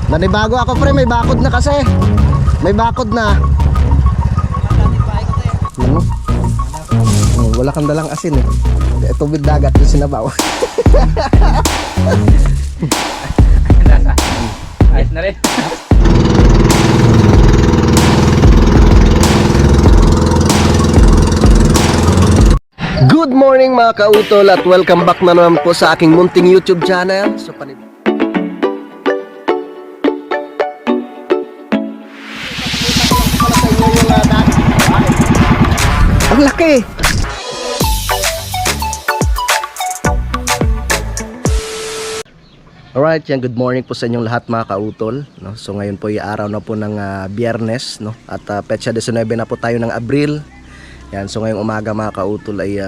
Nanibago ako pre, may bakod na kasi. May bakod na. Ano? Oh, wala kang dalang asin eh. Tubig dagat yung sinabaw. Ayos na rin. Good morning mga kautol at welcome back na naman po sa aking munting YouTube channel. So, ang laki! Alright, yan, good morning po sa inyong lahat mga kautol, no? So ngayon po ay araw na po ng Biyernes, no? At petsa 19 na po tayo ng Abril. Yan, so ngayong umaga mga kautol ay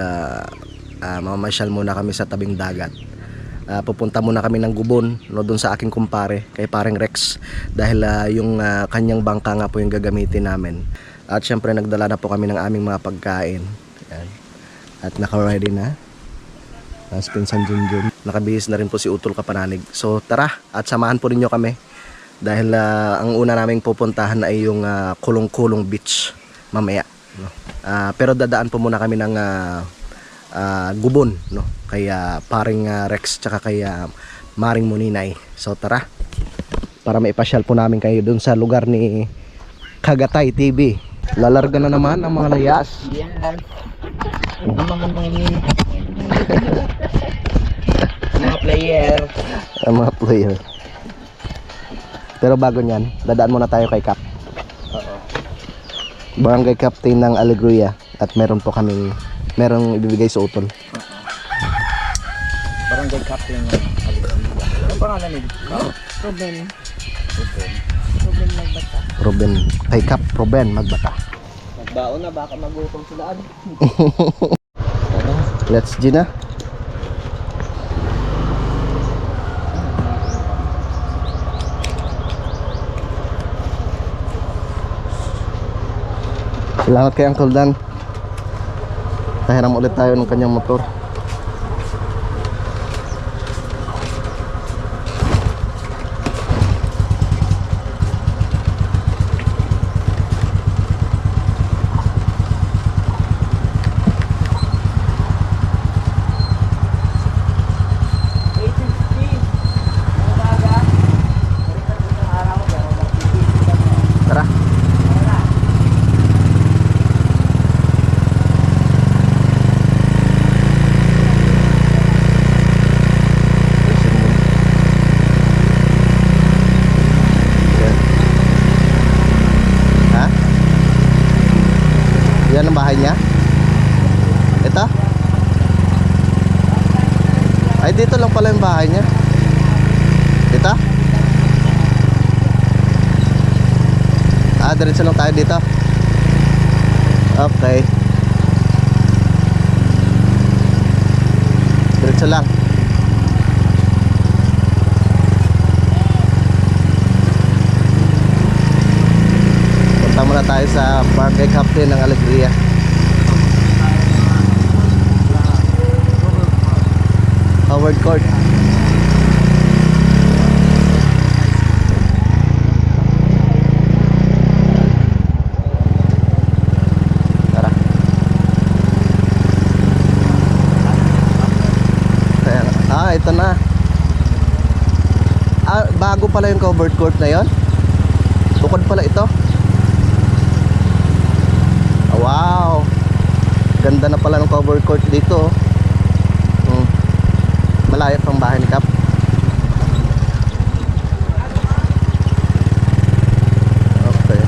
mamasyal muna kami sa tabing dagat. Pupunta muna kami ng Gubon, no, doon sa aking kumpare, kay paring Rex. Dahil yung kanyang bangka nga po yung gagamitin namin. At syempre nagdala na po kami ng aming mga pagkain. Yan. At naka-ready na. Pinsan Junjun. Nakabihis na rin po si Utol Kapananig. So tara at samahan po ninyo kami. Dahil ang una naming pupuntahan ay yung Kulong-Kulong Beach mamaya, no? Pero dadaan po muna kami ng Gubon, no? Kay paring Rex tsaka kay Maring Muninay. So tara, para maipasyal po namin kayo dun sa lugar ni Kagatay TV. Lalarga na naman ang mga layas. Yan. Mga player. Ang mga player. Pero bago nyan, dadaan muna tayo kay Cap. Oo. Barangay Captain ng Alegria. At meron po kaming ibibigay sa Utol. Barangay Captain ng Alegria. Ano pangalan nito? Ruben. Ruben. Ruben Magbata. Ruben. Kay Cap Ruben Magbata. Magbaon na, baka magutom sila. Let's G na. Salamat kay Uncle Dan. Tahiram ulit tayo ng kanyang motor. Tara. Ha? Yan ang bahay niya? Ito? Ay, dito lang pala yung bahay niya. Dito? Diretso lang tayo dito. Okay. Diretso lang. Punta muna tayo sa Barangay Captain ng Alegria. Howard Court. Ito na. Bago pala yung covered court na yon. Bukod pala ito. Wow. Ganda na pala ng covered court dito. Malayo pang bahay ni Cap. Okay.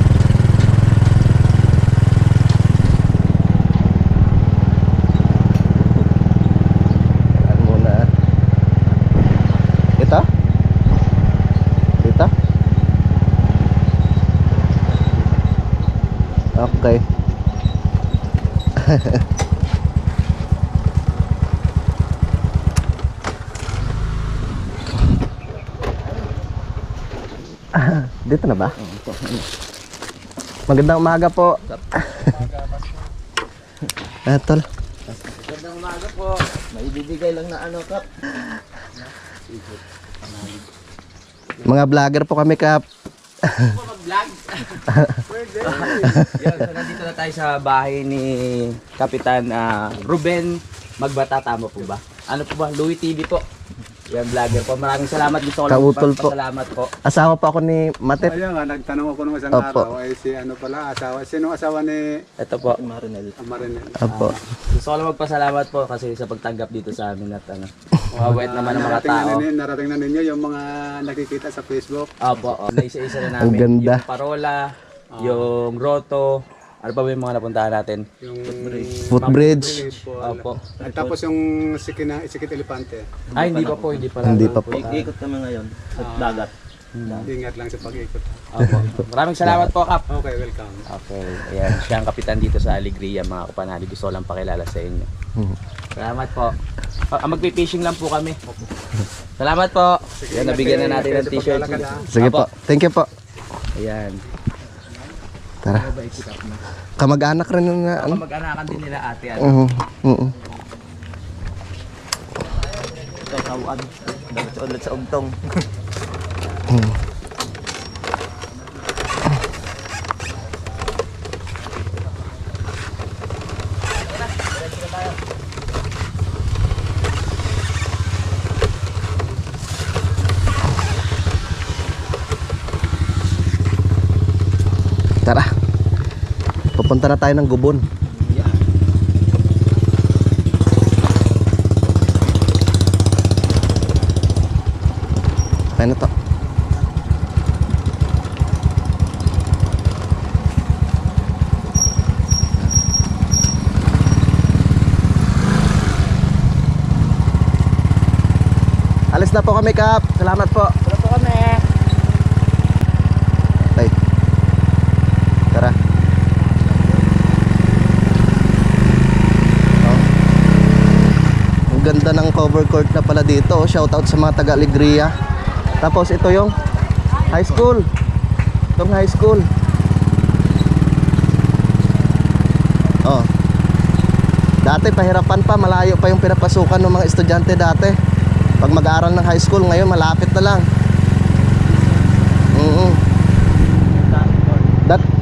Okay. Dito na ba? Magandang umaga po. Tol. Magandang umaga po. May ibibigay lang na ano, Kap. Mga vlogger po kami, Kap. Mag-vlog. Yan, so nandito na tayo sa bahay ni Kapitan Ruben Magbata, tama po ba? Ano po ba? Louie TV po. Yan, vlogger po. Maraming salamat. Gusto ko lang Kautol po. Salamat po. Asawa po ako ni Matep. Ayun nga, nagtanong ako nung isang Opo. araw, ay si ano pala, asawa. Sino asawa ni Ito po. Marinel? Opo. Gusto ko lang magpasalamat po kasi sa pagtanggap dito sa amin at mabait naman ang mga tao. Narating na ninyo yung mga nakikita sa Facebook. Opo, naisa-isa na namin. Ang ganda. Yung parola, yung grotto, ano pa ba yung mga napuntahan natin? Yung Footbridge. Opo. At tapos yung Sikit Elepante. Ay, hindi pa po, hindi pa. Hindi pa po. Ikot kami ngayon sa dagat. Ingat lang sa pag-ikot. Opo. Maraming salamat po, Kap. Okay, welcome. Okay, ayan. Siya ang kapitan dito sa Alegria, mga kapanali. Gusto ko lang pakilala sa inyo. Salamat po. Magpi-fishing lang po kami. Salamat po. Yan, nabigyan na natin ng t-shirt. Sige po. Thank you po. Ayan. Tara. Kamag-anak rin yung ano. Mag-anakan din nila ate. Ito, tawad. Ulit sa ugtong. Tara. Pupunta na tayo ng Gubon. Kaya na to. Alis na po kami, Kap. Salamat po. Wala po kami. Tay. Tara. Oh. Ang ganda ng cover court na pala dito. Oh. Shoutout sa mga taga Alegria. Tapos ito yung high school. Itong high school. Oh. Dati pahirapan pa, malayo pa yung pinapasukan ng mga estudyante dati. Pag mag-aaral ng high school, ngayon malapit na lang.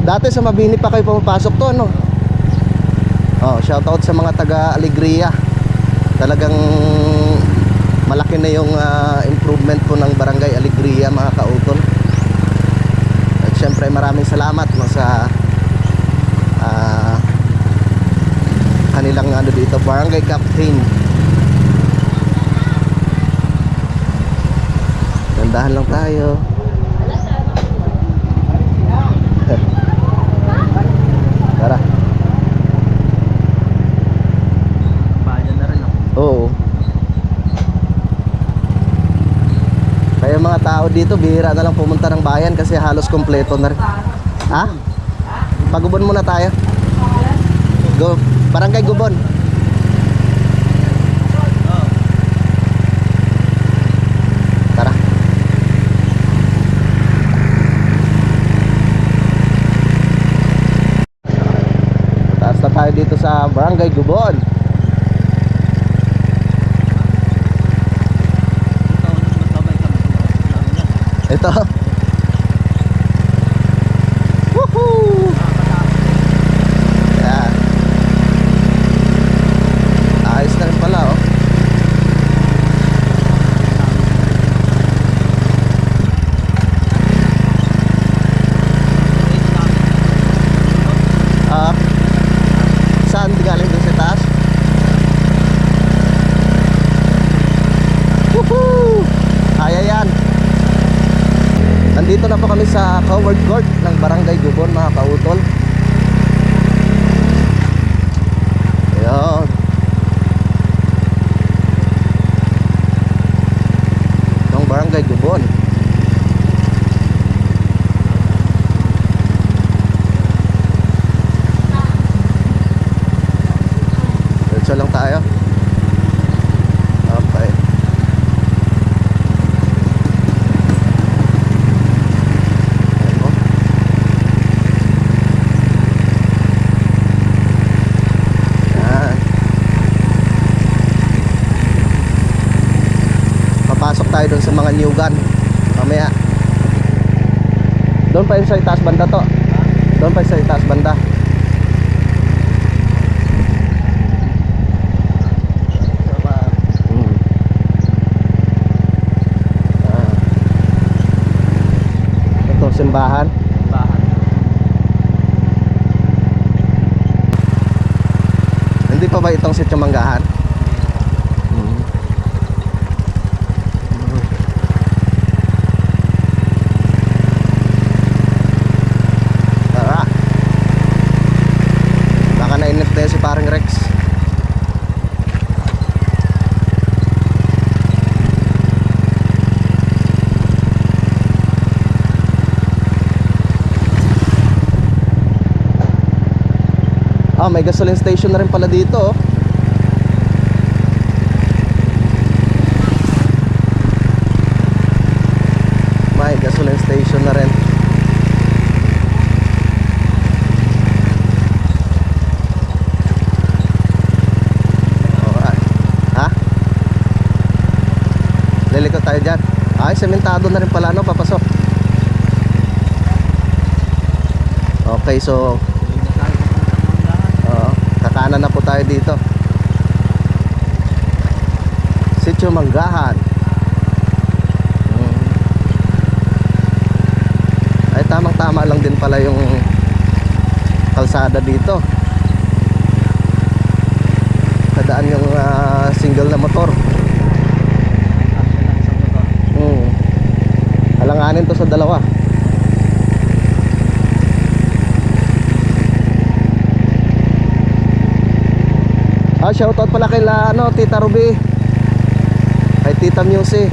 Dati sa Mabini pa kayo pumapasok to, ano? Oh, shoutout sa mga taga Alegria. Talagang malaki na yung improvement po ng Barangay Alegria, mga kautol. At syempre maraming salamat no, sa kanilang ano dito, Barangay Captain. Dandahan lang tayo. Tara. Bayan na rin ako. Oo. Kaya mga tao dito, bihira na lang pumunta ng bayan kasi halos kompleto na rin. Ha? Pagubon muna tayo. Go, Barangay Gubon. Tara. Taas na tayo dito sa Barangay Gubon. Ito. Woohoo! Yan. Ayos na rin pala, oh. Saan galing doon sa taas? Woohoo! Kaya yan. Nandito na po kami sa covered court ng Barangay Gubon, mga kautol. Ayan. Ng Barangay Gubon. Diretso lang tayo. Okay. Papasok tayo dun sa mga new gun mamaya. Doon pa yun sa itaas banda to. Doon pa yun sa itaas banda. Hmm. Ito, simbahan. Hindi pa ba itong Sitio Manggahan? Tara. Baka nainip tayo si parang Rex. Ah, may gasoline station na rin pala dito, oh. May gasoline station na rin. Alright. Ha? Liliko tayo dyan. Ay, sementado na rin pala, no? Papasok. Okay, so kakanan na po tayo dito. Sitio Manggahan. Ay, tamang-tama lang din pala yung kalsada dito. Kadaan yung single na motor. Alanganin to sa dalawa. Ah, shoutout pala kay Tita Ruby. Kay Tita Musi.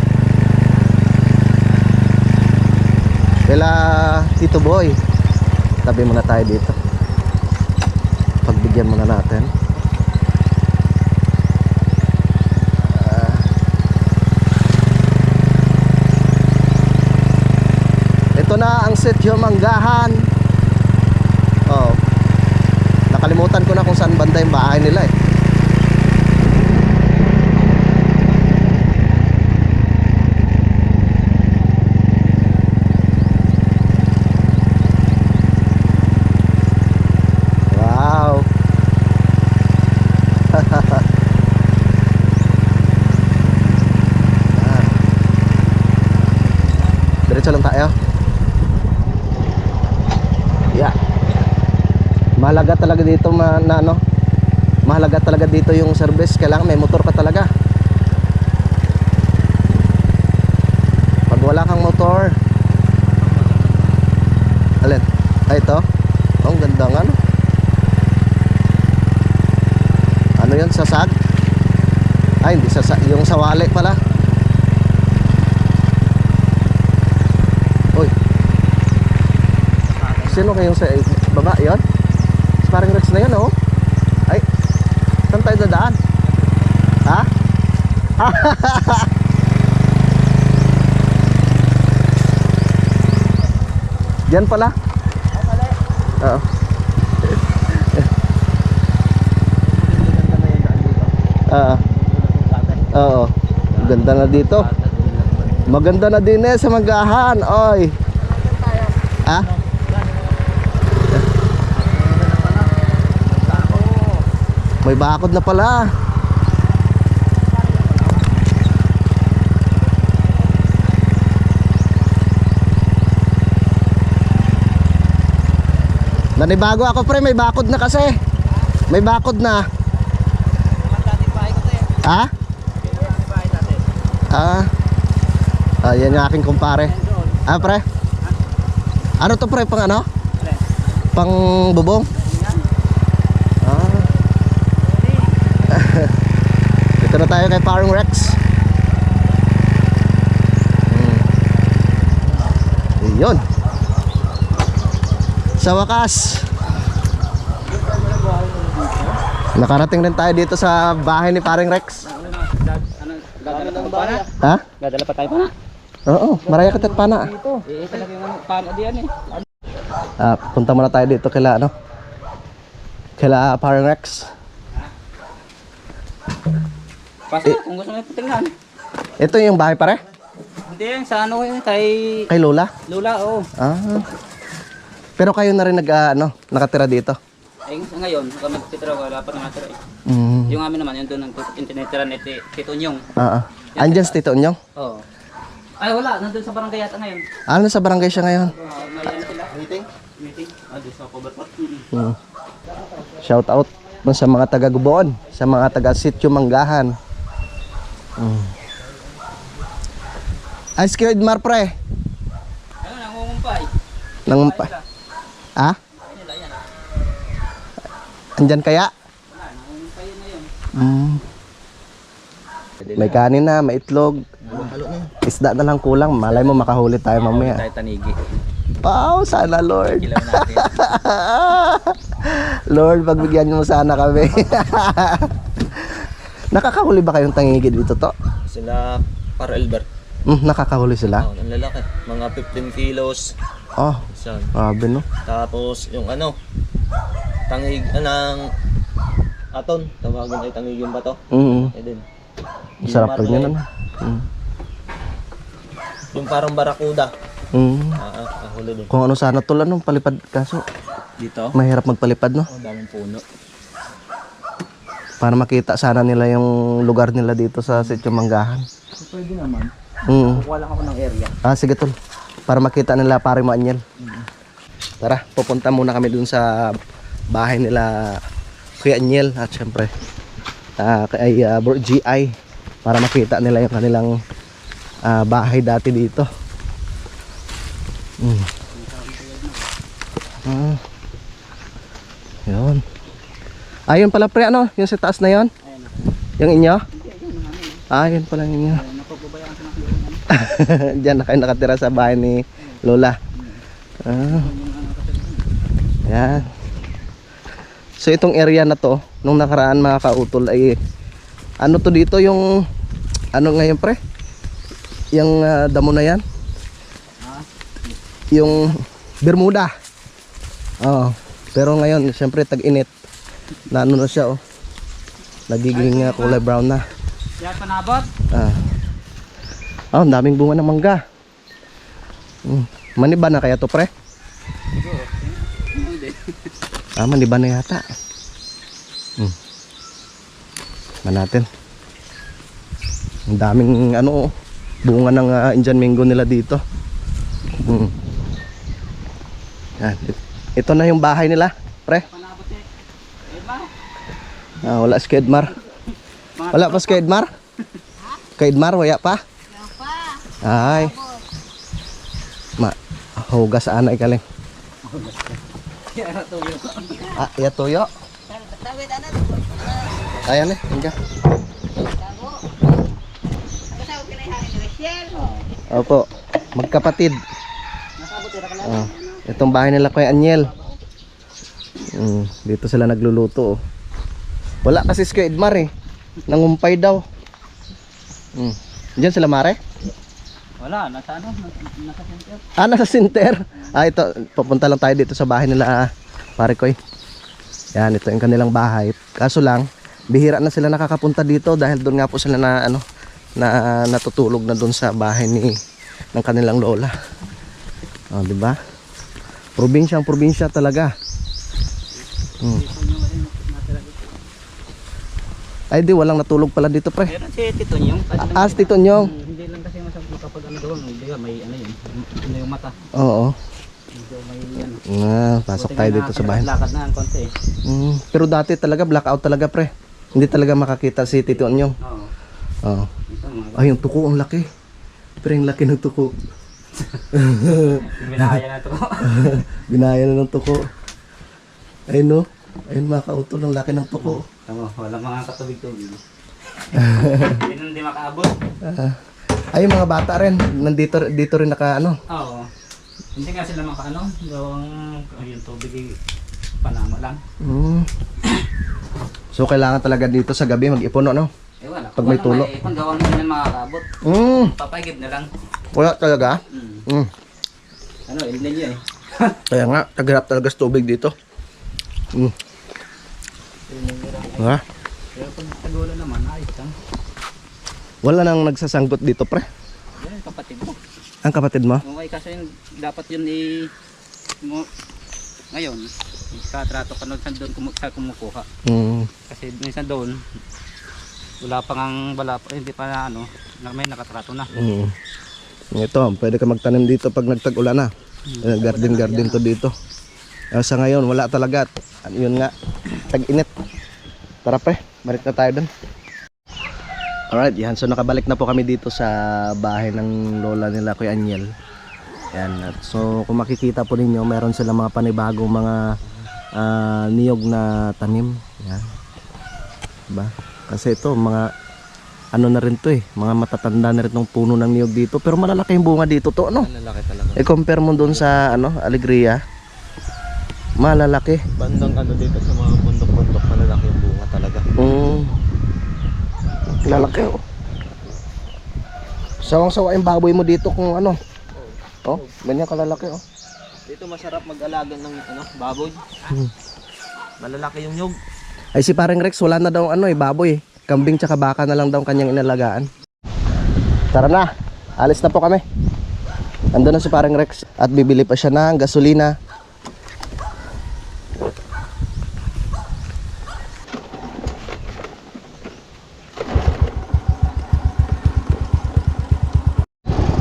Kila Tito Boy. Tabi muna tayo dito. Pagbigyan muna natin. Ito na ang Sitio Manggahan. Oh. Nakalimutan ko na kung saan banda yung bahay nila eh. Diretso lang tayo. Yeah. Mahalaga talaga dito mahalaga talaga dito yung service. Kailangan may motor ka talaga. Pag wala kang motor, alin? Ay, ito. Oh, ang ganda nga, no? Ano yun? Sasag? Ay, hindi sasag. Yung sawali pala. Uy. Sino kayong sa baba? Yun? Parang Rex na yun, oh. Ay, saan tayo dadaan? Ha? Diyan pala? Oo. Oo. Ganda na dito. Maganda na din sa Manggahan. Oy. Ha? May bakod na pala. Nanibago ako pre, may bakod na kasi. May bakod na. Ha? Yan yung aking kumpare. Pre? Ano to pre, pang ano? Pang bubong? Dito na tayo kay Parang Rex. Yun. Sa wakas, nakarating rin tayo dito sa bahay ni Parang Rex. Ha? Dadala pa tayo pa. Oo, maraya ka pana. Talaga yung pana diyan eh. Punta muna tayo dito kila Parang Rex. Pasok kung gusto mo tingnan. Ito yung bahay pare? Hindi yan sa ano yun kay Kay Lola? Lola, oh. Pero kayo na rin nakatira dito? Eh, ngayon, kami nagtitira, wala pa naman tira eh. Mm. Yung amin naman, yun doon ang tinitira ni Tito Nyong. Andyan si Tito Nyong? Oo. Ay, wala. Nandun sa barangay yata ngayon. Ano sa barangay siya ngayon? May ano sila? Meeting? Meeting? Ah, di sa cover pot. Mm. Shout out dun sa mga taga Guboon, sa mga taga Sitio Manggahan. Ay, Kuya Edmar pre. Ano, nangungumpay. Nangumpay. Ah? Nila yan. Andyan kaya? Wala, nangungumpay yun na yun. May kanin na, may itlog. Isda na lang kulang. Malay mo makahuli tayo mamaya. Tayo tanigi. Wow, sana Lord. Kilaw natin. Lord, pagbigyan mo sana kami. Nakakahuli ba kayong tangigi dito to? Sila para Albert. Nakakahuli sila? Oh, ang lalaki. Mga 15 kilos. Oh, Isang. grabe no. Tapos yung tangig ng aton. Tawagan ay tangig yung bato. Eh din. Masarap rin yun ano. Yung parang barakuda. Huli din. Kung ano sana tol, anong palipad kaso? Dito? Mahirap magpalipad no? Ang daming puno. Para makita sana nila yung lugar nila dito sa Sitio Manggahan. Pwede naman. Mm. Wala ako ng area. Sige tol. Para makita nila pare mo Anyel. Tara, pupunta muna kami dun sa bahay nila Kuya Anyel at syempre kay Bro GI para makita nila yung kanilang bahay dati dito. Yun. Ayun pala pre ano, yung sa taas na yon? Yung inyo? Yun pala yung inyo. Diyan na kayo nakatira sa bahay ni Lola. Yan. So itong area na to, nung nakaraan mga kautol ay ano to dito yung ano ngayon pre? Yung damo na yan? Yung Bermuda. Pero ngayon syempre tag-init. Na ano na siya oh. Nagiging kulay brown na. Yan panabot? Ang daming bunga ng mangga. Maniba na kaya to pre? Maniba na yata. Natin. Ang daming ano bunga ng Indian mango nila dito. Yan. Ito na yung bahay nila, pre. Panabot eh. Edmar? Wala si Kedmar. Wala pa si Kedmar? Kedmar, wala pa? Ay. Hugas anay kaling. Iya tuyo. Ayan eh, hingga. Opo, magkapatid. Itong bahay nila Kuya Anyel. Dito sila nagluluto. Wala kasi si Kuya Edmar eh. Nangumpay daw. Diyan sila mare? Wala, nasa ano? Nasa center. Nasa center. Ito, papunta lang tayo dito sa bahay nila pare ko eh. Yan, ito yung kanilang bahay. Kaso lang, bihira na sila nakakapunta dito dahil doon nga po sila na natutulog na doon sa bahay ng kanilang lola. Di ba? Probinsya talaga. Ay di, walang natulog pala dito pre. Meron si Tito Nyong. Si Tito Nyong. Hindi lang kasi masabot kapag ano doon. Hindi ka, may ano yun. Ano yung mata. Oo. Medyo may ano. Pasok tayo dito sa bahay. Lakad na ang konti eh. Pero dati talaga blackout talaga pre. Hindi talaga makakita si Tito Nyong. Oo. Ito, ay yung tuko ang laki. Pero yung laki ng tuko. Binaya na ito. Binaya na ng tuko. Ayun no. Ayun mga kautol, ang laki ng tuko. Tama, walang mga katubig-tubig. Hindi makaabot. Ay yung mga bata rin, dito rin naka ano. Oo. Hindi nga sila makaano, gawang yung tubig panama lang. So kailangan talaga dito sa gabi mag-ipon no? Wala. Pag may tulo. Kung gawang mo yan makakaabot. Papagib na lang. Wala talaga? Ano, ilin niya eh. Kaya nga, taghirap talaga sa tubig dito. Ha? Pero pag tagulan naman, ayos lang. Wala nang nagsasanggot dito pre. Yan, kapatid mo. Ang kapatid mo? Okay, kasi yun, dapat yun Ngayon, katrato ka nun sa doon sa kumukuha. Kasi minsan doon, hindi pa na may nakatrato na. Ito, pwede ka magtanim dito pag nagtag-ulan na. Garden to dito. Sa ngayon, wala talaga. Yun nga, tag-init. Tara pre, balik na tayo dun. Alright, yan. So nakabalik na po kami dito sa bahay ng lola nila, Kuya Aniel. Yan. At so kung makikita po ninyo, meron sila mga panibagong mga niyog na tanim. Yan. Diba? Kasi ito, mga ano na rin to eh. Mga matatanda na rin ng puno ng niyog dito. Pero malalaki yung bunga dito to, ano? Malalaki talaga. I-compare mo dun sa Alegria. Malalaki. Bandang dito sa mga bundok-bundok, malalaki yung bunga talaga. Lalaki oh. Sawang-sawa yung baboy mo dito kung ano. Oh, ganyan kalalaki oh. Dito masarap mag-alaga ng baboy. Malalaki yung nyug. Ay si parang Rex wala na daw baboy. Kambing tsaka baka na lang daw kanyang inalagaan. Tara na. Alis na po kami. Ando na si parang Rex at bibili pa siya ng gasolina.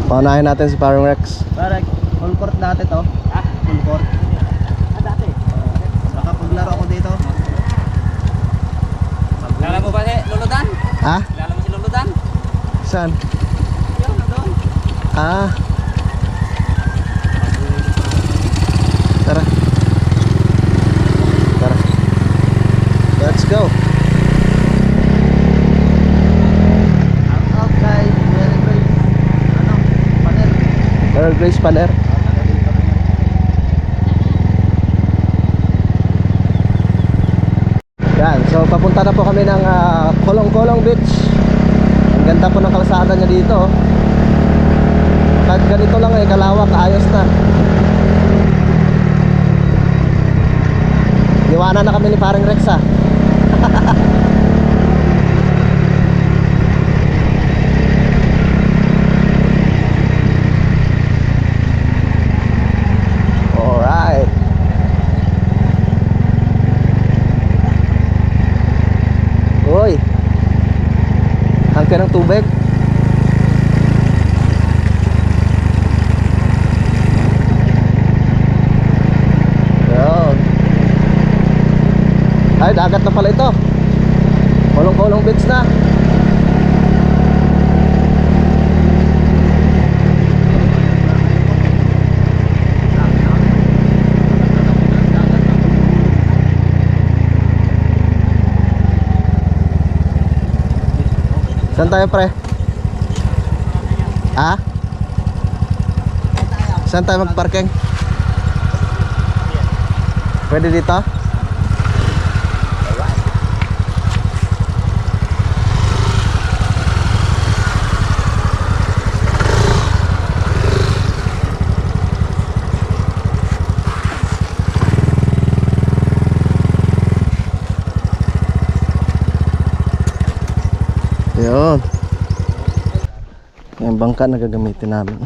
Paunahin natin si parang Rex. Parang full court dati to. Full court. Dati. Baka paglaro ako dito. Kilala mo ba si Luludan? Ha? Kilala mo si Luludan? Saan? Yun, nandun. Ah. Tara. Tara. Let's go. Okay, very great. Paner. Earl Grace Paner. Yan, so papunta na po kami ng Kolong-Kolong Beach. Ang ganda po ng kalsada niya dito. Kahit ganito lang kalawak, ayos na. Iwanan na kami ni parang Rex ha. Alright. Uy, hangke ng tubig. Yun. Ay, dagat na pala ito. Kolong-Kolong Beach na. Saan tayo pre? Ha? Saan tayo magparking? Pwede dito? Yun. Yung bangka na gagamitin namin.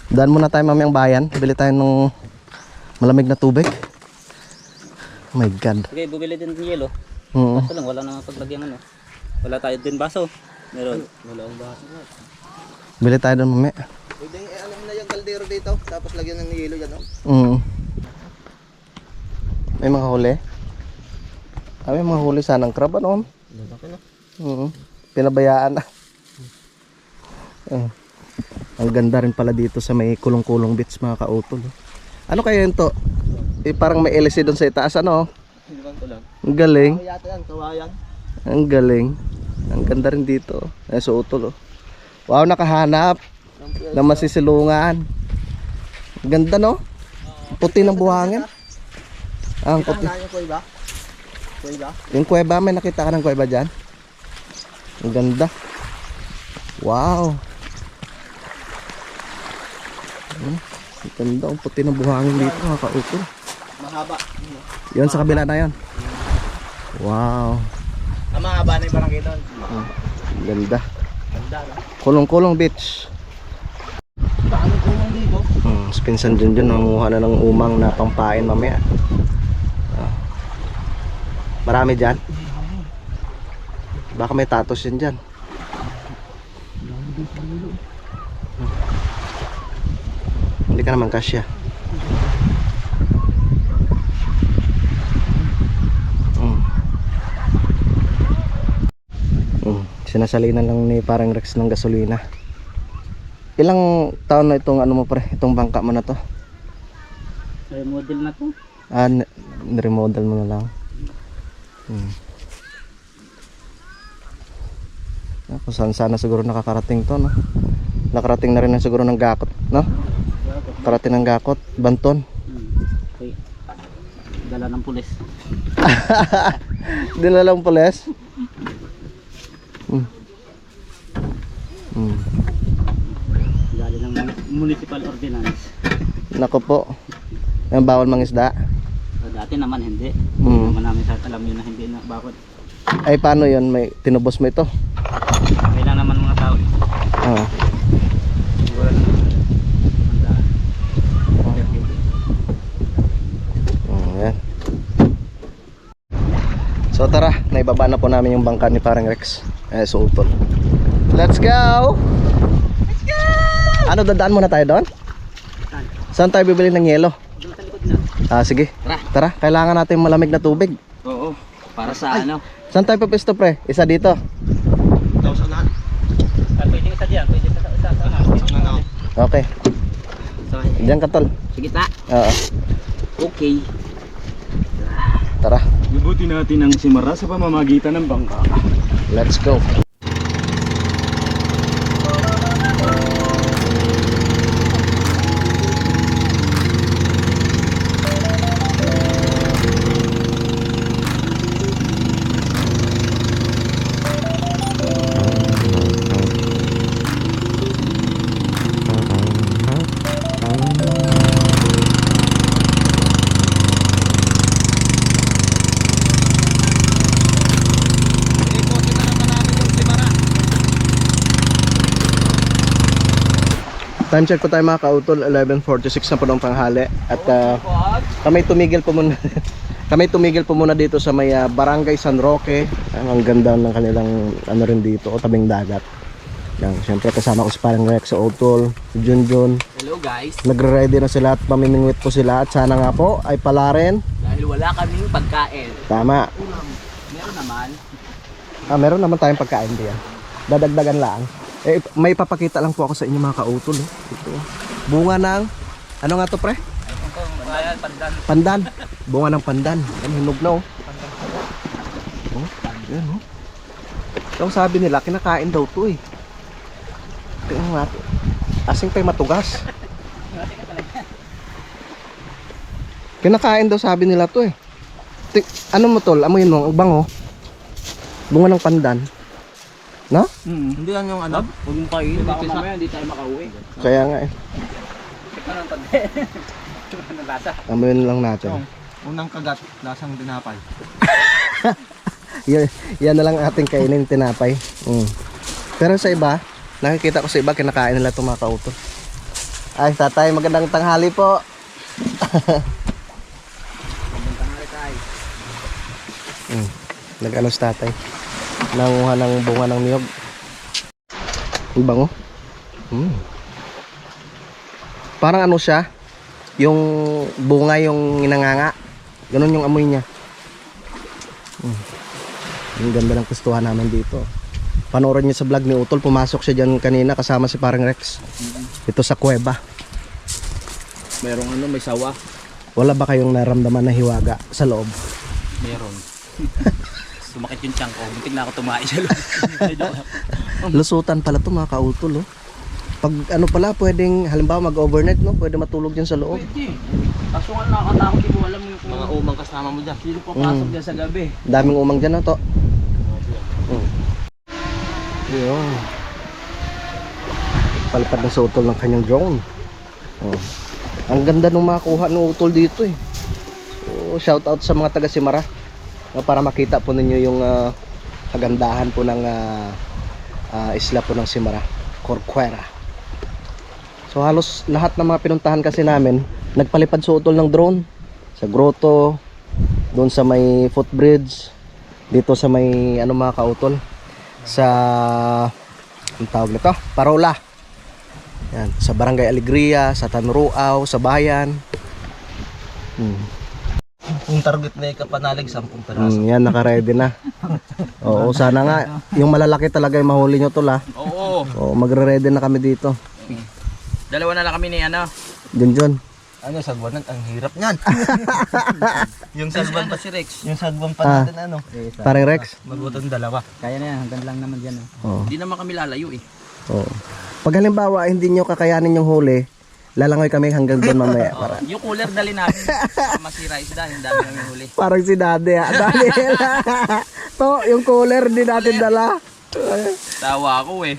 Daan muna tayo mamayang bayan. Bili tayo ng malamig na tubig. Oh my God. Okay, bumili din ng yelo. Oo. Baso lang, wala nang paglagyan Wala tayo din baso. Meron. Wala akong baso. Bili tayo doon mamaya. Pwede alam na yung kaldero dito, tapos lagyan ng yelo dyan. May mga huli. May mga huli sanang crab ano? Lalaki na. Pinabayaan na. Ang ganda rin pala dito sa may Kulong-Kulong Beach mga kautol. Ano kaya yun to? Parang may LC doon sa itaas ano? Hiniwan ko lang. Ang galing. Yata yan, kawayan. Ang galing. Ang ganda rin dito. Sa utol oh. Wow, nakahanap na masisilungan. Ang ganda no? Puti ng buhangin. Ang puti. Yung kuweba? Kuweba? Yung kuweba, may nakita ka ng kuweba dyan? Ang ganda. Wow. Ang ganda. Ang puti ng buhangin dito mga kautol. Mahaba. Yun sa kabila na yun. Wow. mahaba na yung barangay doon. Ganda. Ganda, no? Kulong-kulong beach. Paano kulong dito? Pinsan dyan nanguha na ng umang na pampain mamaya. Marami dyan. Baka may tatos yan dyan. Hindi ka naman kasya. Sinasalinan lang ni parang Rex ng gasolina. Ilang taon na itong ano mo pre? Itong bangka mo na to? Model na to. Remodel mo na lang. Kung saan sana siguro nakakarating to, no? Nakarating na rin na siguro ng Gakot, no? Karating ng Gakot, Banton. Okay. Dala ng pulis. Dinalang pulis. Dali ng municipal ordinance. Nako po. Yung bawal mangisda. Dati naman hindi. Mm. Naman namin alam yun na hindi na bakit. Ay paano yun? May tinubos mo ito? Kailan naman mga tao. Ah. Wala naman. Mandaan. Yan. So tara, naibaba na po namin yung bangka ni parang Rex. So utol. Let's go! Let's go! Ano, dadaan muna tayo doon? Saan tayo bibili ng yelo? Doon sa likod na. Sige. Tara. Tara, kailangan natin malamig na tubig. Oo. Para sa ano? Saan tayo papisto pre? Isa dito. Pwede isa diyan, pwede sa ano. Okay. Diyan ka tol. Sige ta. Oo. Okay. Tara. Ibuti natin ang simara sa pamamagitan ng bangka. Let's go. Time check po tayo mga kautol, 11:46 na po ng panghali. At kami tumigil po muna. Kami tumigil po muna dito sa may Barangay San Roque. Ang ganda ng kanilang ano rin dito, o tabing dagat. Yan, syempre kasama ko si parang Rex sa Utol, si Junjun. Hello guys. Nagre-ready na sila at pamimingwit po sila at sana nga po ay pala rin. Dahil wala kaming pagkain. Tama. Meron naman. Meron naman tayong pagkain diyan. Dadagdagan lang. May papakita lang po ako sa inyo mga kautol. Ito. Bunga ng, ano nga to pre? Pandan. Pandan. Bunga ng pandan. Yan, hinog na oh. Yan oh. Yung sabi nila, kinakain daw to eh. Tingnan natin. Asing tayo matugas. Kinakain daw sabi nila to eh. Ano mo tol? Amoyin mo, ang bango. Bunga ng pandan. No? Hindi yan yung ano? Huwag mong kainin. Baka mamaya hindi tayo makauwi. Kaya nga eh. Ano ang pande? Ano lasa? Amoyin lang natin. Unang kagat, lasang dinapay. Yan na lang ating kainin, tinapay. Pero sa iba, nakikita ko sa iba, kinakain nila itong mga kautol. Ay, tatay, magandang tanghali po. Magandang tanghali tayo. Nag-ano si tatay. Nanguha ng bunga ng niyog. Ang bango. Parang ano siya, yung bunga yung inanganga. Ganun yung amoy niya. Ang ganda ng gustuhan namin dito. Panoorin niyo sa vlog ni Utol, pumasok siya dyan kanina kasama si parang Rex. Ito sa kuweba. Merong ano, may sawa. Wala ba kayong naramdaman na hiwaga sa loob? Meron. Sumakit yung tiyan ko. Muntik na ako tumae sa loob. Lusutan pala to mga kautol oh. Pag ano pala pwedeng halimbawa mag-overnight no, pwede matulog dyan sa loob. Pwede. Kaso nga nakakatakot, di mo alam yung Mga umang kasama mo dyan. sino papasok dyan sa gabi. Daming umang dyan na to. Yun. Palipad na sa utol ng kanyang drone. Ang ganda nung makuha ng utol dito eh. So, shout out sa mga taga Simara para makita po ninyo yung kagandahan po ng isla po ng Simara, Corcuera. So halos lahat ng mga pinuntahan kasi namin, nagpalipad sa utol ng drone. Sa grotto, doon sa may footbridge, dito sa may ano mga kautol, sa ang tawag nito, Parola. Yan, sa Barangay Alegria, sa Tanruaw, sa bayan. Kung target na ikapanalig, 10 peraso. Yan, naka-ready na. Oo, sana nga yung malalaki talaga yung mahuli nyo tol ha. Oo. Oo, magre-ready na kami dito. Dalawa na lang kami ni ano. Junjun. Ano, sagwanan, ang hirap niyan. Yung sagwan pa si Rex. Yung sagwan pa natin ano. Parang Rex. Magutong dalawa. Kaya na yan, hanggang lang naman dyan. Oo. Hindi naman kami lalayo eh. Oo. Pag halimbawa hindi nyo kakayanin yung huli, lalangoy kami hanggang doon mamaya. Para. Yung cooler dali namin. Para masira isda, yung dami namin huli. Parang si Dade ha. Dali. To, yung cooler din natin dala. Tawa ako eh.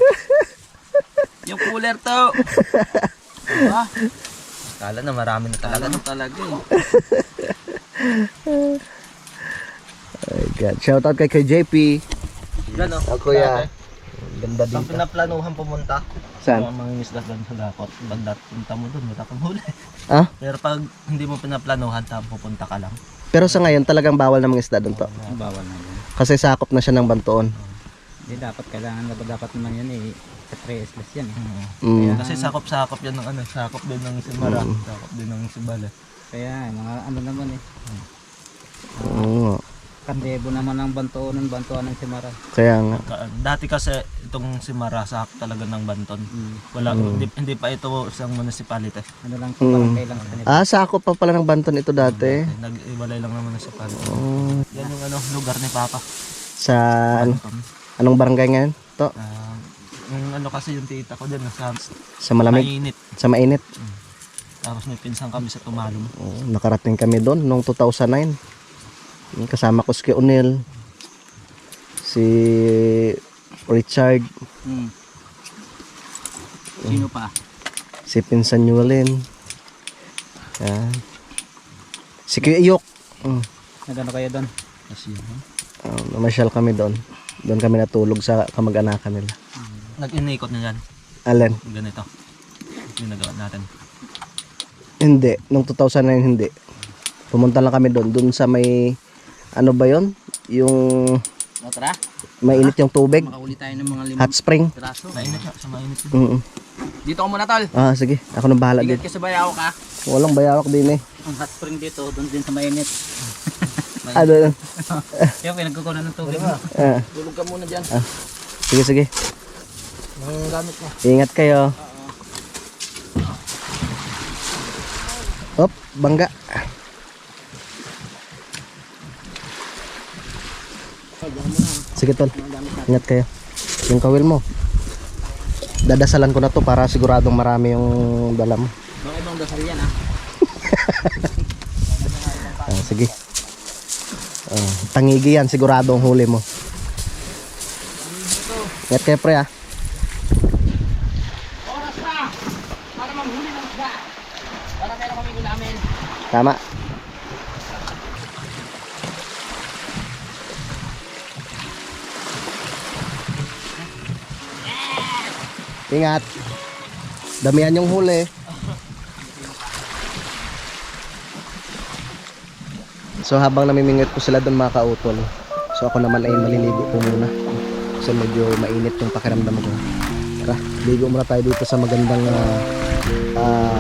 Yung cooler to. Diba? Kala na marami na talaga. Ano talaga eh. Oh my God. Shoutout kay JP. Yan o. Kuya. Ganda Saan dito. pinaplanuhan pumunta? Saan? Mga isda doon sa dakot. Banda punta mo doon, wala kang huli. Ah? Pero pag hindi mo pinaplanuhan, pupunta ka lang. Pero sa ngayon talagang bawal na mga isda doon to. Bawal na yan. Kasi sakop na siya ng Bantoon. Hindi dapat, kailangan dapat naman yan eh. Sa 3 islas yan eh. Mm. Kasi sakop-sakop yan ng ano, sakop din ng Simara, sakop din ng Sibala. Kaya mga ano naman eh. Oo. Kandebo naman ang bantuan ng Simara. Kaya nga. Dati kasi itong Simara, sakop talaga ng Banton. Wala, hindi pa ito isang municipality. Ano lang po, barangay lang sa kanila. Ah, sakop pa pala ng Banton ito dati. Nag-iwalay lang ng municipality. Oh. Yan yung ano, lugar ni Papa. Sa ano, Banton. anong barangay ngayon? To? Yung ano kasi yung tita ko din, Sa malamig? mainit. Sa mainit? Tapos may pinsan kami sa Tumalong. Oo, nakarating kami doon noong 2009. Kasama ko si O'Neil, si Richard, Sino pa? si Pinsan Newlin, yan. Si Kuya Iyok. Nagano kayo doon? Kasi yun. Namasyal kami doon. Doon kami natulog sa kamag-anakan nila. Nag-inikot na yan. Alin? Ganito. Yung nagawa natin. Hindi. Noong 2009 hindi. Pumunta lang kami doon. Doon sa may, ano ba yon? Yung O tara, mainit yung tubig. makahuli tayo ng mga Hot spring. piraso. Mainit siya, sa mainit yun. Mm. Dito ka muna tol. Ah, sige. Ako nang bahala Ingat din. ka sa bayaw ka. Walang bayawak din eh. Ang hot spring dito, doon din sa mainit. Ah, doon. Kaya pinagkukunan ng tubig. Ah, Tulog ka muna dyan. sige, sige. Ang gamit mo. Ingat kayo. Op, bangga. Sige tol. Ingat kayo. Yung kawil mo. Dadasalan ko na to para siguradong marami yung dala mo. Baka ibang dasal yan ah. Ah, sige. Tangigi yan, siguradong huli mo. Ingat kayo pre ah. Oras na! Para manghuli ng isda. Para meron kami ulamin. Tama. Ingat. Damihan yung huli. So habang namimingit ko sila doon mga kautol, so ako naman ay maliligo po muna. So medyo mainit yung pakiramdam ko. Tara, ligo muna tayo dito sa magandang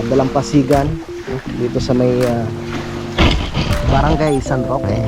dalampasigan dito sa may Barangay San Roque.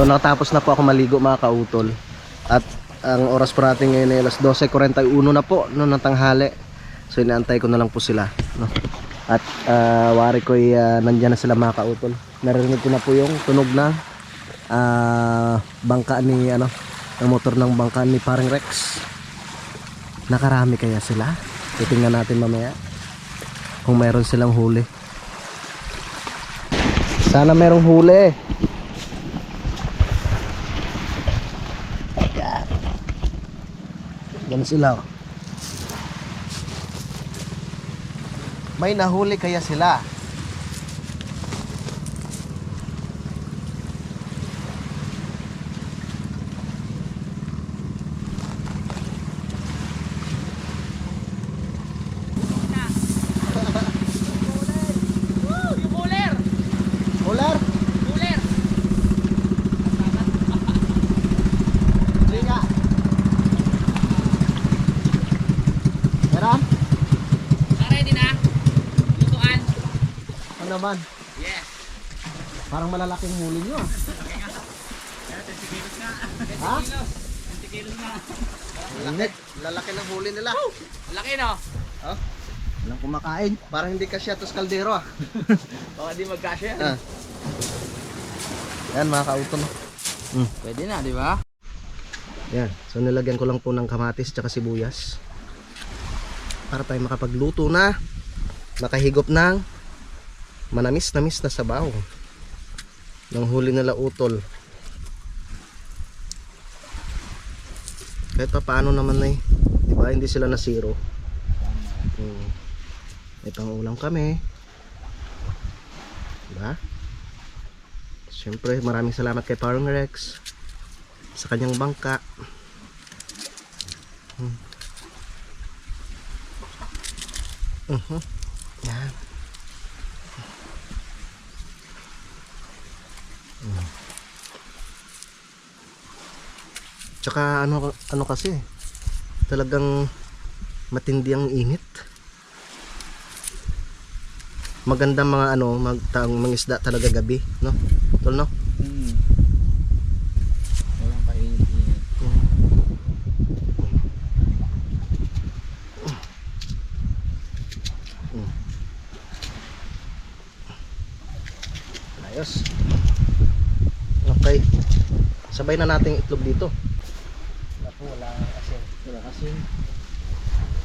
So nakatapos na po ako maligo mga kautol. At ang oras po natin ngayon ay alas 12:41 na po no, ng tanghali. So inaantay ko na lang po sila no. At wari ko nandiyan na sila mga kautol. Narinig ko na po yung tunog na bangka ni ano, ang motor ng bangka ni Paring Rex. Nakarami kaya sila? Titingnan natin mamaya kung meron silang huli. Sana merong huli. Yan sila. May nahuli kaya sila? Ular? Ular. Hindi nga. Meron? Ready na? Lutuan. Ano naman? Yes. Parang malalaking huli nyo ah. Ha? 20 kilos na. Lalaki ng huli nila. Laki no? Walang kumakain. Parang hindi kasya tos kaldero ah. Baka di magkasya. Ah. Yan mga kautol. Pwede na, di ba? Yan. So nilagyan ko lang po ng kamatis tsaka sibuyas. Para tayo makapagluto na. Makahigop ng manamis-namis na sabaw. Ng huli nila utol. Kahit pa paano naman na diba hindi sila na zero. May pang-ulam kami. Diba? Siyempre maraming salamat kay Paring Rex sa kanyang bangka. Yan. Tsaka ano kasi talagang matindi ang init. Maganda mga mangisda talaga gabi, no? Tol, no? Walang kainit-init. Ayos. Okay. Sabay na natin itlog dito. Wala asin. Wala asin.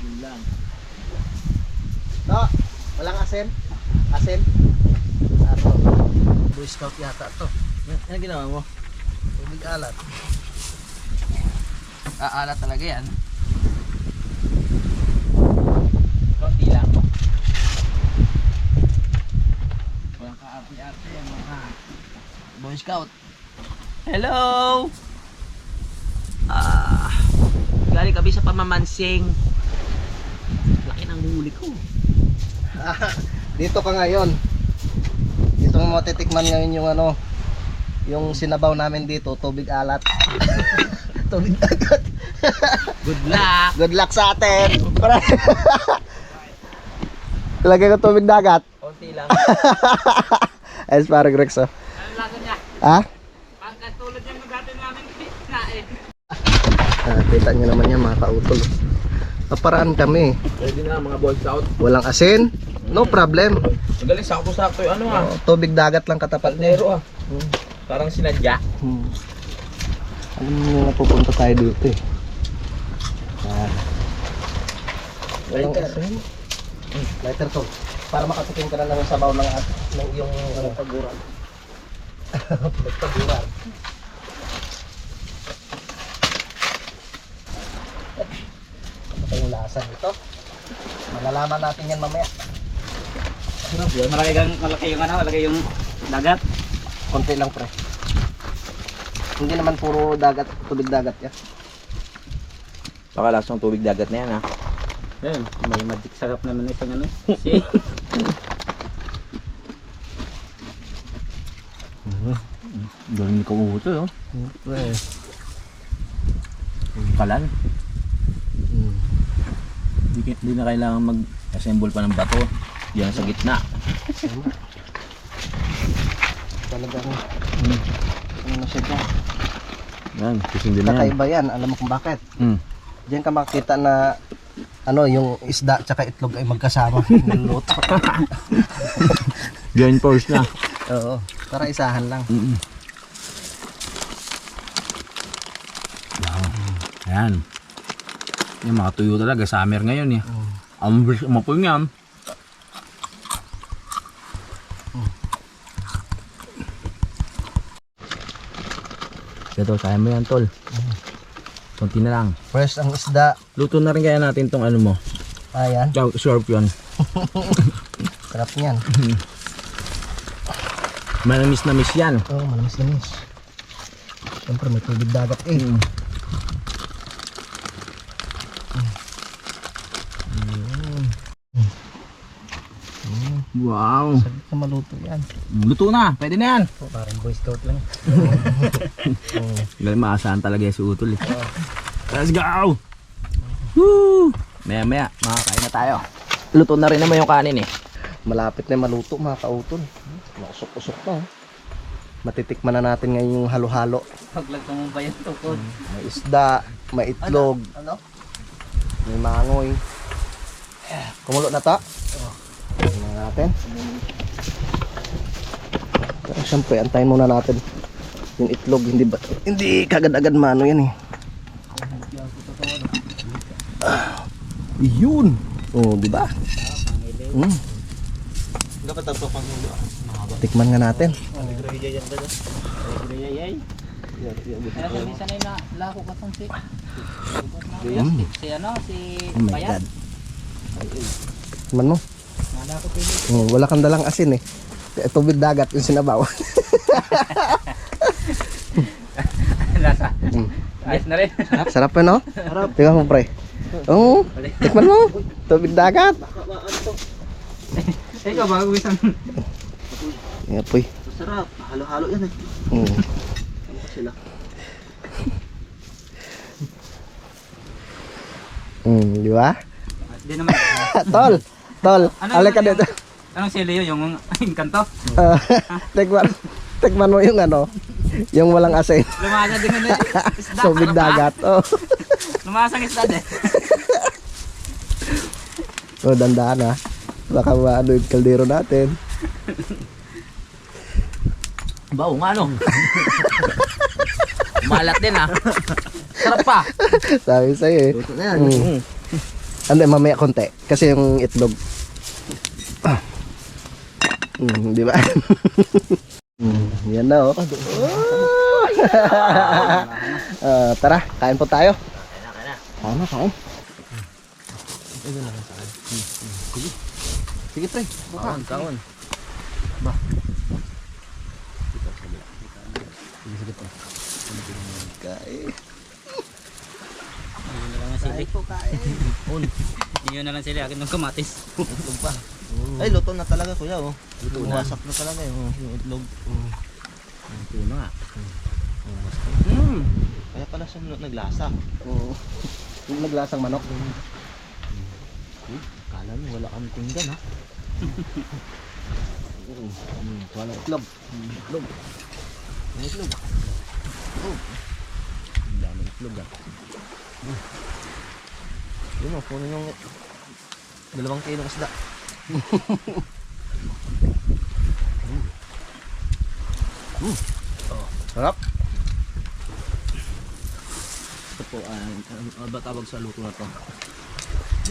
Yun lang. No, walang asin. Asin. Ato. Boy Scout yata to. Ano ginawa mo? Tubig alat. Aalat talaga yan. Konti lang. Walang kaarte-arte yan mga Boy Scout. Hello! Galing kami sa pamamansing. Laki ng huli ko. Dito ka ngayon. Dito mo matitikman ngayon yung yung sinabaw namin dito, tubig alat. Tubig dagat. Good luck! Good luck sa atin. Lagay ko tubig dagat. Konti lang. Ayos Paring Rex oh. Anong lasa niya? Ha? Pagkatulad yung dati namin kinain. Kita nyo naman yan mga kautol. Naparaan kami. Pwede na mga Boy Scout. Walang asin. No problem. Magaling sakto-sakto yung Tubig dagat lang katapat Paldero Parang sinadya. Alam mo na pupunta tayo dito eh. Walang asin. Lighter to. Para makatikim ka na ng sabaw ng iyong paguran. Paguran. Ano yung lasa nito? Malalaman natin yan mamaya. Malaki yung dagat. Konti lang pre. Hindi naman puro dagat, tubig dagat yan. Baka lasang tubig dagat na yan ha. Ayun, may magic sarap naman itong ano. Galing ko uto oh. Pre. Kalan. Hindi na kailangan mag-assemble pa ng bato. Diyan sa gitna. Talagang Ano na siya dyan? Yan, susundin na yan. Kakaiba yan. Alam mo kung bakit? Hmm. Diyan ka makita na ano, yung isda tsaka itlog ay magkasama. Niluluto. Joint force na. Oo. Para isahan lang. Ayan. Yung mga tuyo talaga, summer ngayon eh. Ang bilis umapoy nga. Ito, kaya mo yan, tol. Kunti na lang. Fresh ang isda. Luto na rin kaya natin tong ano mo. Ayan. Scorpion. Sarap niyan. Manamis na miss yan. Oo, malamis-lamis. Siyempre may tubig dagat eh. Wow. Saglit na maluto yan. Luto na. Pwede na yan. Oh, parang boy scout lang. Galing maasahan talaga si Utol eh. Let's go! Woo! Maya maya, makakain na tayo. Luto na rin naman yung kanin eh. Malapit na maluto mga kautol. Nakusok-usok na. Matitikman na natin ngayon yung halo-halo. Paglagto mo ba yung tukod? May isda, may itlog, may mangoy. Kumulo na to. Tingnan natin. Pero siyempre, antayin muna natin yung itlog. Hindi kagad-agad mano yan eh. Yun! Oh, di ba? Dapat ang pang Tikman nga natin. Kaya minsan ay lako ka tong si Mm. si ano, si Oh my Bayan. God. Tikman mo. Oh, wala kang dalang asin eh. Tubig dagat yung sinabaw. Lasa. Ayos na rin. Sarap pa no? Sarap. Tingnan mo pre. Oo. Tikman mo. Tubig dagat. Ikaw ba isang Yan po. Sarap. Halo-halo yan eh. Sila. Di ba? di naman. Tol. Ano Alay ka yung- dito. Anong sili yung kanto? Tikman mo yung ano. Yung walang asin. Lumasa din na isda. Tubig sarap, ha? dagat. Oh. Lumasang isda din. Oh, dandaan ha. Baka maano yung kaldero natin. Bao nga no. Malat din ah. Sarap pa. Sabi sa'yo eh. Luto na yan. Hindi, mamaya konti. Kasi yung itlog. Di ba? Yan na oh. Tara, kain po tayo. Kain. Sige, pre. Kaon. Kain. Yun na lang ang sili. Yun na lang sili. Akin ng kamatis. Itlog pa. Ay, luto na talaga kuya oh. Bumasak na talaga yung itlog. Ito na nga. Kaya pala siya naglasa. Oo. Yung naglasang manok. Kala mo wala kang pinggan ha. Wala itlog. Itlog. Ang dami itlog ah. Yun o, kunin yung 2 kilong isda. Sarap. Ito po, ano ba tawag sa luto na to?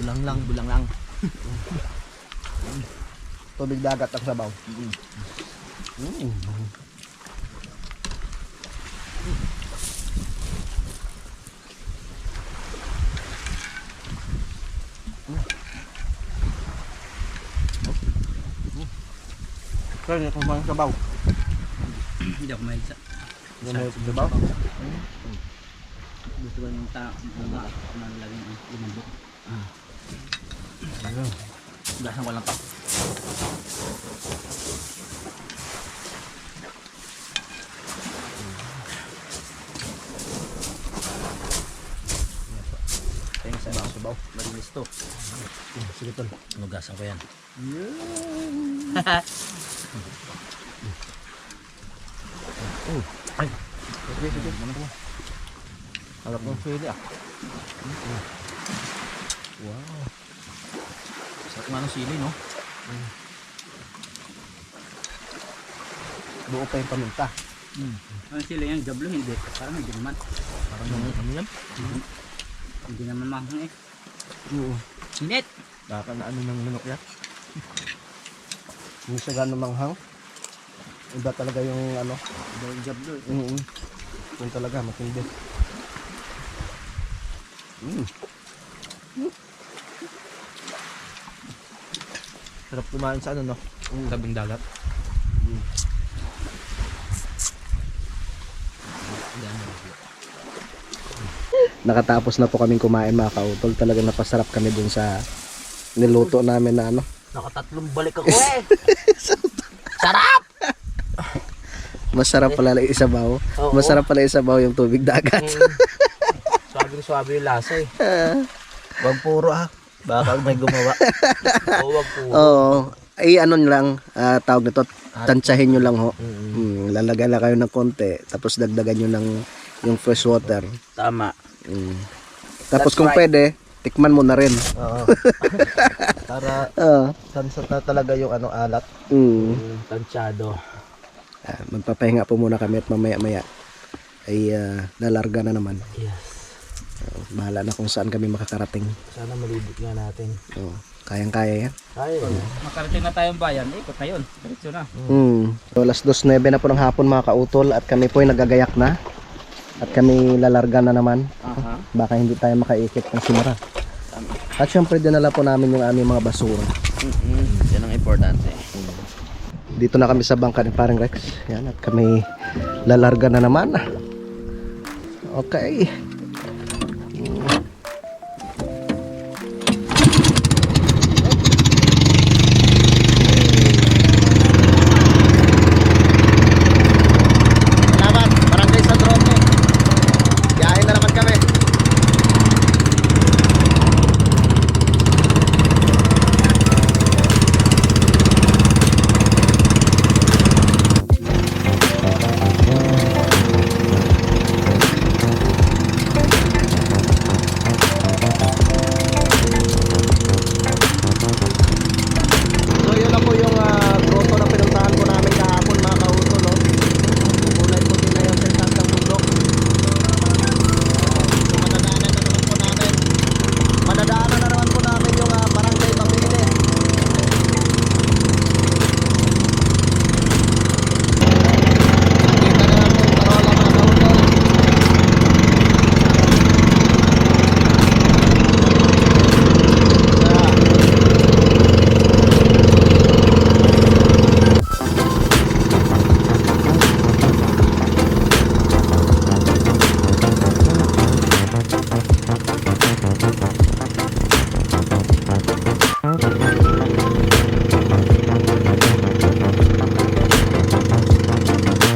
Bulang lang. Bulang lang. Tubig dagat ang sabaw. Kaya kung mga sabaw. Hindi ako mahilig sa Sabaw? gusto ko yung nalagyan ang lumambot. Gasan ko lang to. Ayun sa sabaw. Malinis to. Sige tol. Nugasan ko yan. Ay, Harap ng sili ah. Sarap nga ng sili, no? Buo pa yung paminta. Ano sila yan? Gablo hindi. Parang hindi naman. Parang ano yan? Hindi naman mahang eh. Oo. Init! Baka na ano ng manok yan. Hindi siya gano'ng manghang. Iba talaga yung ano. Iba yung gablo eh. Yun talaga, matindi. Sarap kumain sa ano, no? Tabing dagat. Nakatapos na po kaming kumain mga kautol. Talagang napasarap kami dun sa niluto namin na ano. Nakatatlong balik ako eh. Masarap pala yung isabaw. Oo. Masarap pala yung isabaw yung tubig dagat. Swabe yung lasa eh. Wag puro ah. Baka may gumawa. Oo, wag puro. Oo. Ay ano nyo lang, tawag nito, tansyahin nyo lang ho. Lalagay lang kayo ng konti. Tapos dagdagan nyo ng yung fresh water. Tama. Tapos That's kung right. pwede, tikman mo na rin. Oo. Para Oo. sansa na talaga yung ano alat. Tansyado. Magpapahinga po muna kami at mamaya-maya ay lalarga na naman. Yes. Bahala na kung saan kami makakarating. Sana malibot nga natin. Oo. Kayang-kaya yan. Ay, Makarating na tayong bayan. Ikot na yun. Diretso na. So alas 2:09 na po ng hapon mga kautol at kami po ay nagagayak na. At kami lalarga na naman. Baka hindi tayo makaikot ng Simara. At syempre dinala po namin yung aming mga basura. Yan ang importante. Dito na kami sa bangka ni Parang Rex. Yan, at kami lalarga na naman. Okay. Salamat, Barangay San Roque. Biyahe na naman kami. So yun na po yung grotto na pinuntahan po namin kahapon mga kautol, no? Kulay puti na yung sentantang bundok. So madadaanan na naman po namin. Madadaanan na naman po namin yung Barangay Mabini. Kita na lang po yung parola mga kautol.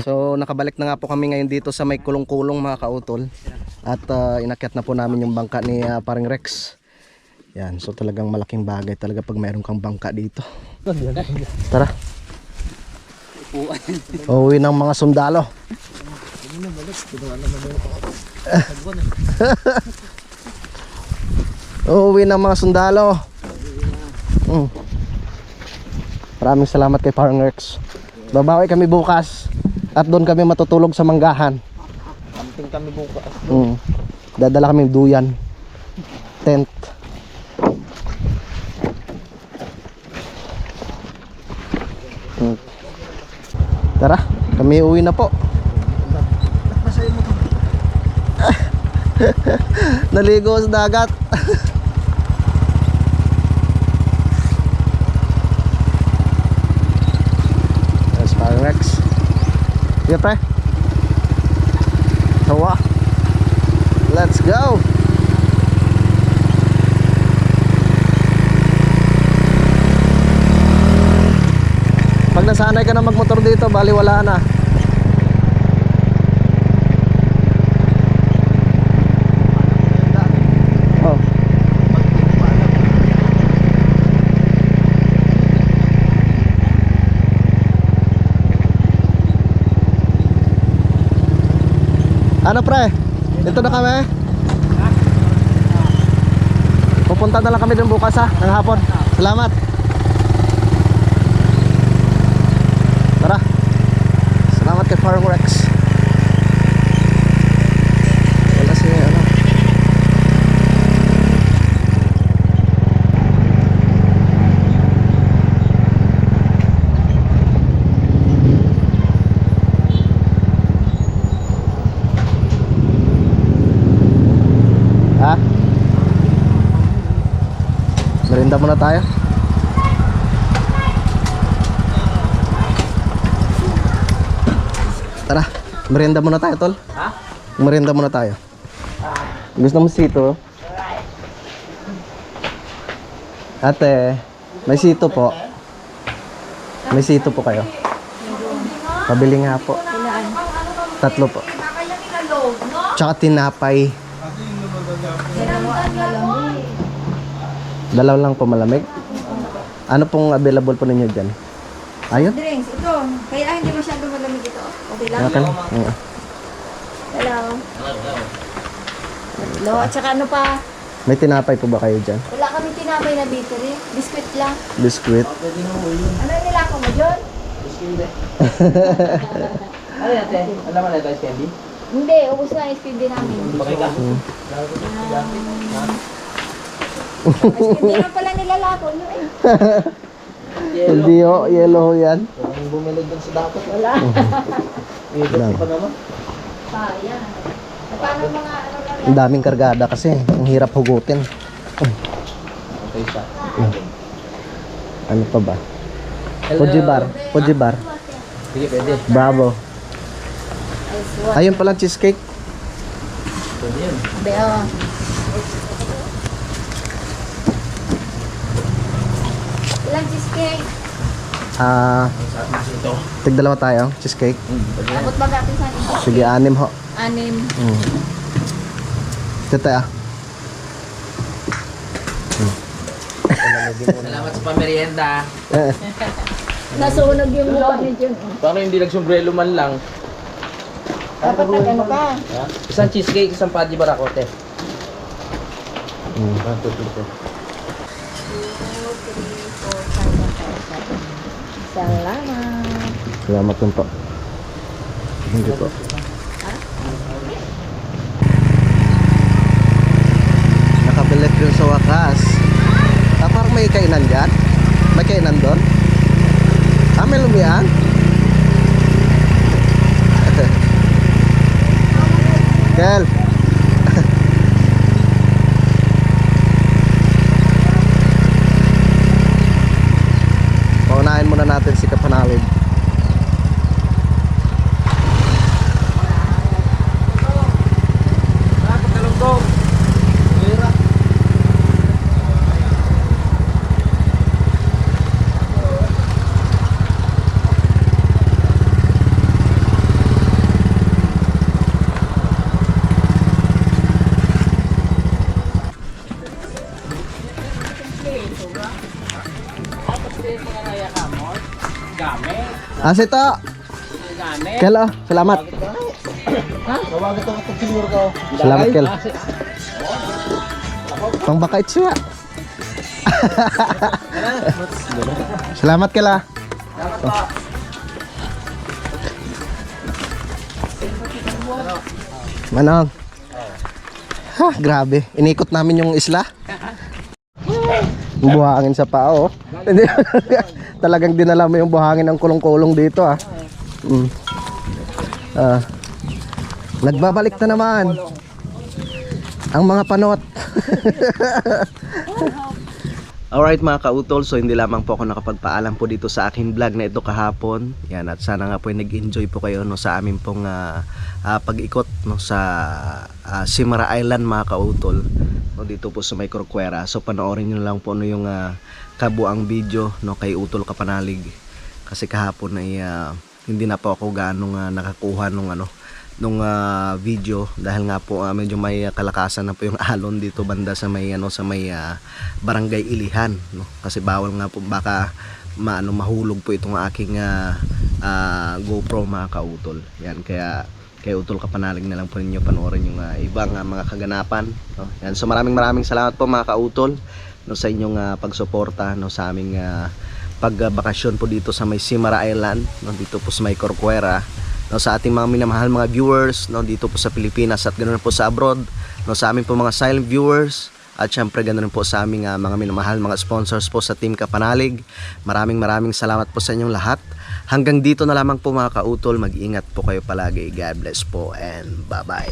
So nakabalik na nga po kami ngayon dito sa may kulong-kulong mga kautol. At inakyat na po namin yung bangka ni Paring Rex. Yan, so talagang malaking bagay talaga pag mayroon kang bangka dito. Tara. Uuwi ng mga sundalo. Uuwi ng mga sundalo. Maraming salamat kay Paring Rex. Babawi kami bukas at doon kami matutulog sa manggahan. camping kami bukas. Dadala kami duyan, tent. Tara, kami uwi na po. Naligo sa dagat. That's Paring Rex. Sige pre. Tawa. Let's go. Pag nasanay ka na magmotor dito, bali wala na. Oh. Ano pre? Dito na kami. Pupunta na lang kami dun bukas ha, ng hapon. Salamat. Tara. Salamat kay Farmrex. Wala si ano. Ha? Merinda muna tayo. Tara, merienda muna tayo, tol. Ha? Merienda muna tayo. Gusto mo sito? Ate, may sito po. May sito po kayo. Pabili nga po. 3 po. Tsaka tinapay. 2 lang po malamig. Ano pong available po ninyo dyan? Ayun? Drinks, ito. Kaya hindi masyado malamig ito. Okay lang? Okay. Oo. Hello. Hello. At saka ano pa? May tinapay po ba kayo dyan? Wala kami tinapay na bakery. Biscuit lang. Biscuit? Ano nilako mo dyan? Ano yan, te? Alam mo na ito, candy? Hindi, ubos na yung speed din namin. Bakit ka? Hindi na pala nilalako nyo eh. Hindi ho, yellow ho yan. Kung bumili dun sa dapat. Wala. Lang. Pa naman. Sayang. Paano mga ano lang Ang daming kargada kasi. Ang hirap hugutin. Okay siya. Ano pa ba? Fujibar. Fujibar. Sige, pwede. Bravo. Ayun pala cheesecake. Pwede yun. Beo. Ilang cheesecake? Tig-2 tayo. Cheesecake. Abot ba natin sa atin? Sige, 6 ho. 6. Tete ah. Salamat sa pamerienda. Nasunog yung mukha ni Jun. Paano hindi nagsombrelo man lang? Dapat nag-ano ka? Isang cheesecake, isang paddy barakote. Salamat. Salamat din po. Hindi po. Nakabilet yun sa wakas. Parang may kainan dyan. May kainan doon. May lumian. Kel. Paunahin muna natin si Kapanalid. Asito. Kel, salamat. Tawagan ito kapag sinur ko. Salamat, Kel. Pangbakait siya. Salamat, Kel. Manong. Ha, grabe. Inikot namin yung isla. Buhangin sa paa, oh. Hindi. Talagang dinala mo yung buhangin ng kulong-kulong dito, ah. Nagbabalik na naman ang mga panot. Alright mga kautol, so hindi lamang po ako nakapagpaalam po dito sa aking vlog na ito kahapon. Yan, at sana nga po nag-enjoy po kayo no, sa amin pong pag-ikot no, sa Simara Island mga kautol no, dito po sa May Corcuera. So panoorin nyo lang po no, yung kabuang video no, kay Utol Kapanalig. Kasi kahapon ay hindi na po ako gaano nakakuha nung video dahil nga po medyo may kalakasan na po yung alon dito banda sa may Barangay Ilihan no, kasi bawal nga po baka mahulog po itong aking GoPro mga kautol. Yan, kaya kay Utol Kapanalig na lang po ninyo panoorin yung ibang mga kaganapan, no? Yan, so maraming salamat po mga kautol, no, sa inyong pagsuporta, no, sa aming pagbakasyon po dito sa may Simara Island, no, dito po sa may Corcuera, no, sa ating mga minamahal mga viewers, no, dito po sa Pilipinas at ganoon po sa abroad, no, sa aming po mga silent viewers, at syempre ganoon po sa aming mga minamahal mga sponsors po sa Team Kapanalig. Maraming salamat po sa inyong lahat. Hanggang dito na lamang po mga kautol, mag-ingat po kayo palagi. God bless po and bye bye.